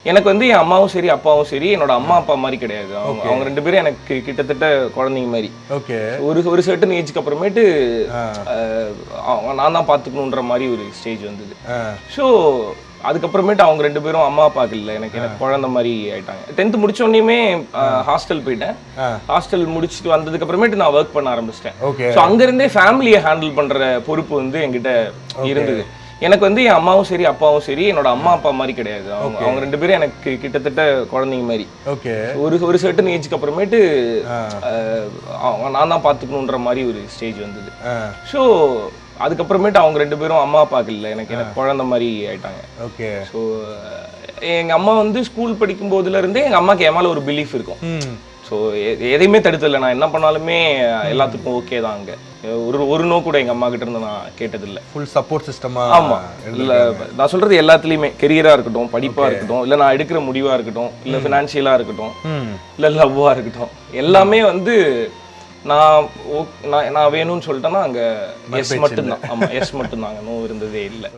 எனக்கு வந்து என் அம்மாவும் சரி அப்பாவும் சரி என்னோட அம்மா அப்பா மாதிரி கிடையாது. அவங்க ரெண்டு பேரும் எனக்கு கிட்டத்தட்ட குழந்தைங்க மாதிரி. ஓகே. ஒரு சர்டன் ஏஜ்க்கு அப்புறமேட்டு நான் தான் பார்த்துக்கணுன்ற மாதிரி ஒரு ஸ்டேஜ் வந்தது. ஸோ அதுக்கப்புறமேட்டு அவங்க ரெண்டு பேரும் அம்மா அப்பாக்கு இல்லை, எனக்கு குழந்தை மாதிரி ஆயிட்டாங்க. 10th முடிச்ச உடனேயுமே ஹாஸ்டல் போயிட்டேன். ஹாஸ்டல் முடிச்சுட்டு வந்ததுக்கு அப்புறமேட்டு நான் ஒர்க் பண்ண ஆரம்பிச்சிட்டேன். ஸோ அங்கிருந்தே ஃபேமிலியை ஹேண்டில் பண்ற பொறுப்பு வந்து என்கிட்ட இருந்தது. எனக்கு வந்து என் அம்மாவும் சரி அப்பாவும் சரி என்னோட அம்மா அப்பா மாதிரி கிடையாது. அவங்க ரெண்டு பேரும் எனக்கு கிட்டத்தட்ட குழந்தைங்க மாதிரி. ஓகே. ஒரு சர்டன் ஏஜ்க்கு அப்புறமேட்டு நான் தான் பார்த்துக்கணுன்ற மாதிரி ஒரு ஸ்டேஜ் வந்தது. ஸோ அதுக்கப்புறமேட்டு அவங்க ரெண்டு பேரும் அம்மா அப்பாக்கு இல்லை, எனக்கு குழந்தை மாதிரி ஆயிட்டாங்க. ஓகே. ஸோ எங்க அம்மா வந்து ஸ்கூல் படிக்கும் போதுல இருந்தே எங்க அம்மாக்கு என் மேல ஒரு பிலீஃப் இருக்கும். ஸோ எதையுமே தடுத்ததில்லை, நான் என்ன பண்ணாலுமே எல்லாத்துக்கும் ஓகே தான். அங்கே ஒரு நோ கூட எங்க அம்மா கிட்ட இருந்து நான் கேட்டதில்லை. ஃபுல் சப்போர்ட் சிஸ்டமா? ஆமா. இல்ல நான் சொல்றது எல்லாத்துலயுமே, கெரியரா இருக்கட்டும், படிப்பா இருக்கட்டும், இல்ல நான் எடுக்கிற முடிவா இருக்கட்டும், இல்ல ஃபினான்ஷியலா இருக்கட்டும், இல்ல லவ்வா இருக்கட்டும், எல்லாமே வந்து நான் வேணும்னு சொல்லிட்டேன்னா அங்க எஸ் மட்டும்தான். ஆமா, எஸ் மட்டும்தாங்க, நோ இருந்ததே இல்லை.